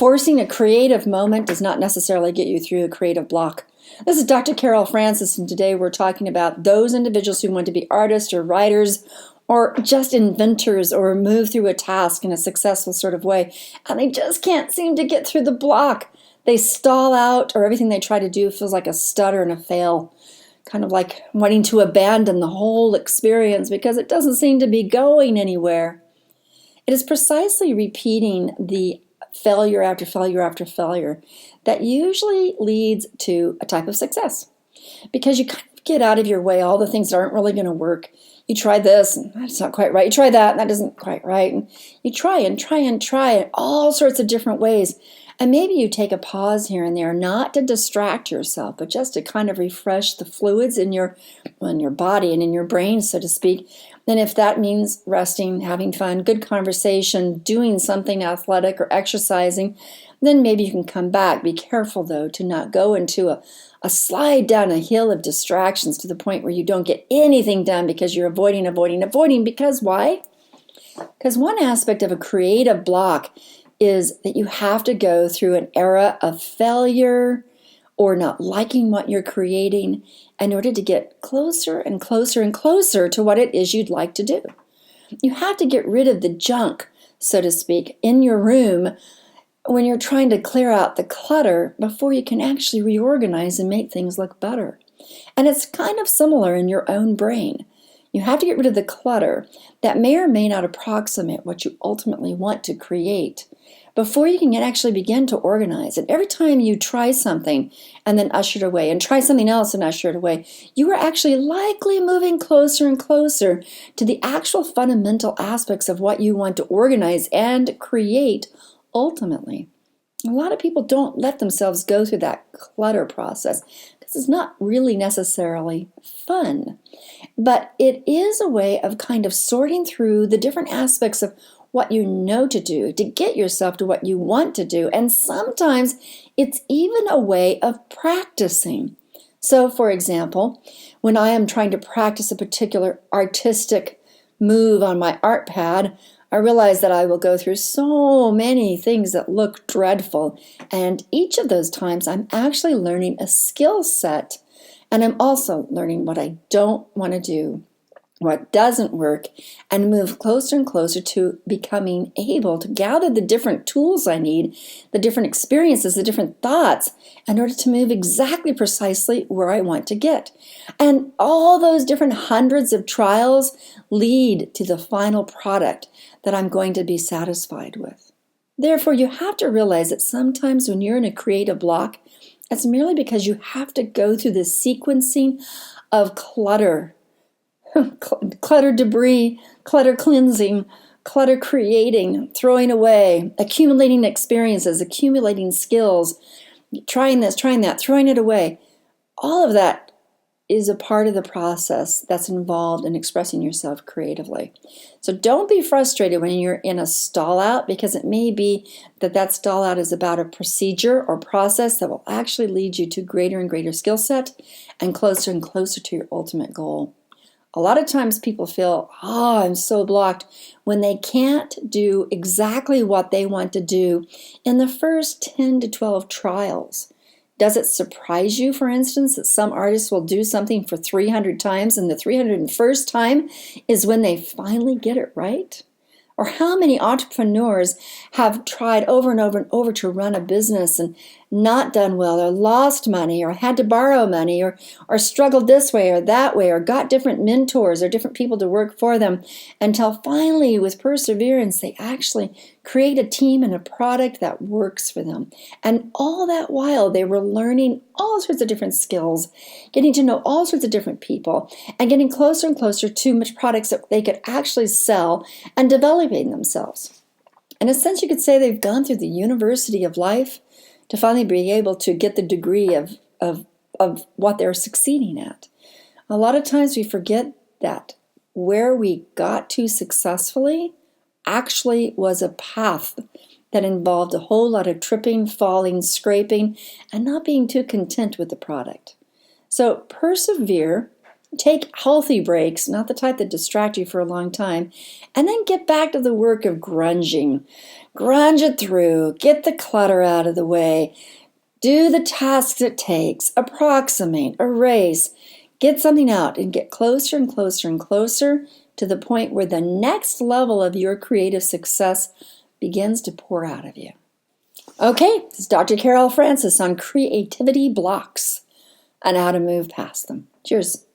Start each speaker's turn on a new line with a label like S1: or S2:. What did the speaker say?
S1: forcing a creative moment does not necessarily get you through a creative block. This is Dr. Carol Francis, and today we're talking about those individuals who want to be artists or writers or just inventors or move through a task in a successful sort of way, and they just can't seem to get through the block. They stall out, or everything they try to do feels like a stutter and a fail, kind of like wanting to abandon the whole experience because it doesn't seem to be going anywhere. It is precisely repeating the failure after failure after failure that usually leads to a type of success, because you kind of get out of your way all the things that aren't really going to work. You try this and that's not quite right. You try that and that isn't quite right. And you try and try and try in all sorts of different ways. And maybe you take a pause here and there, not to distract yourself, but just to kind of refresh the fluids in your body and in your brain, so to speak. And if that means resting, having fun, good conversation, doing something athletic or exercising, then maybe you can come back. Be careful, though, to not go into a slide down a hill of distractions to the point where you don't get anything done because you're avoiding. Because why? Because one aspect of a creative block is that you have to go through an era of failure or not liking what you're creating in order to get closer and closer and closer to what it is you'd like to do. You have to get rid of the junk, so to speak, in your room when you're trying to clear out the clutter before you can actually reorganize and make things look better. And it's kind of similar in your own brain. You have to get rid of the clutter that may or may not approximate what you ultimately want to create before you can actually begin to organize. And every time you try something and then usher it away, and try something else and usher it away, you are actually likely moving closer and closer to the actual fundamental aspects of what you want to organize and create ultimately. A lot of people don't let themselves go through that clutter process because it's not really necessarily fun. But it is a way of kind of sorting through the different aspects of what you know to do to get yourself to what you want to do. And sometimes it's even a way of practicing. So, for example, when I am trying to practice a particular artistic move on my art pad, I realize that I will go through so many things that look dreadful. And each of those times, I'm actually learning a skill set. And I'm also learning what I don't want to do, what doesn't work, and move closer and closer to becoming able to gather the different tools I need, the different experiences, the different thoughts, in order to move exactly precisely where I want to get. And all those different hundreds of trials lead to the final product that I'm going to be satisfied with. Therefore, you have to realize that sometimes when you're in a creative block, it's merely because you have to go through the sequencing of clutter, clutter debris, clutter cleansing, clutter creating, throwing away, accumulating experiences, accumulating skills, trying this, trying that, throwing it away. All of that is a part of the process that's involved in expressing yourself creatively. So don't be frustrated when you're in a stall out, because it may be that stall out is about a procedure or process that will actually lead you to greater and greater skill set and closer to your ultimate goal. A lot of times people feel, I'm so blocked, when they can't do exactly what they want to do in the first 10 to 12 trials. Does it surprise you, for instance, that some artists will do something for 300 times and the 301st time is when they finally get it right? Or how many entrepreneurs have tried over and over and over to run a business and not done well, or lost money, or had to borrow money, or struggled this way or that way, or got different mentors or different people to work for them, until finally, with perseverance, they actually create a team and a product that works for them. And all that while, they were learning all sorts of different skills, getting to know all sorts of different people, and getting closer and closer to products that they could actually sell, and developing themselves. In a sense, you could say they've gone through the university of life to finally be able to get the degree of what they're succeeding at. A lot of times we forget that where we got to successfully actually was a path that involved a whole lot of tripping, falling, scraping, and not being too content with the product. So persevere Take healthy breaks, not the type that distract you for a long time, and then get back to the work of grunging. Grunge it through, get the clutter out of the way, do the tasks it takes, approximate, erase, get something out, and get closer and closer and closer to the point where the next level of your creative success begins to pour out of you. Okay, this is Dr. Carol Francis on creativity blocks and how to move past them. Cheers.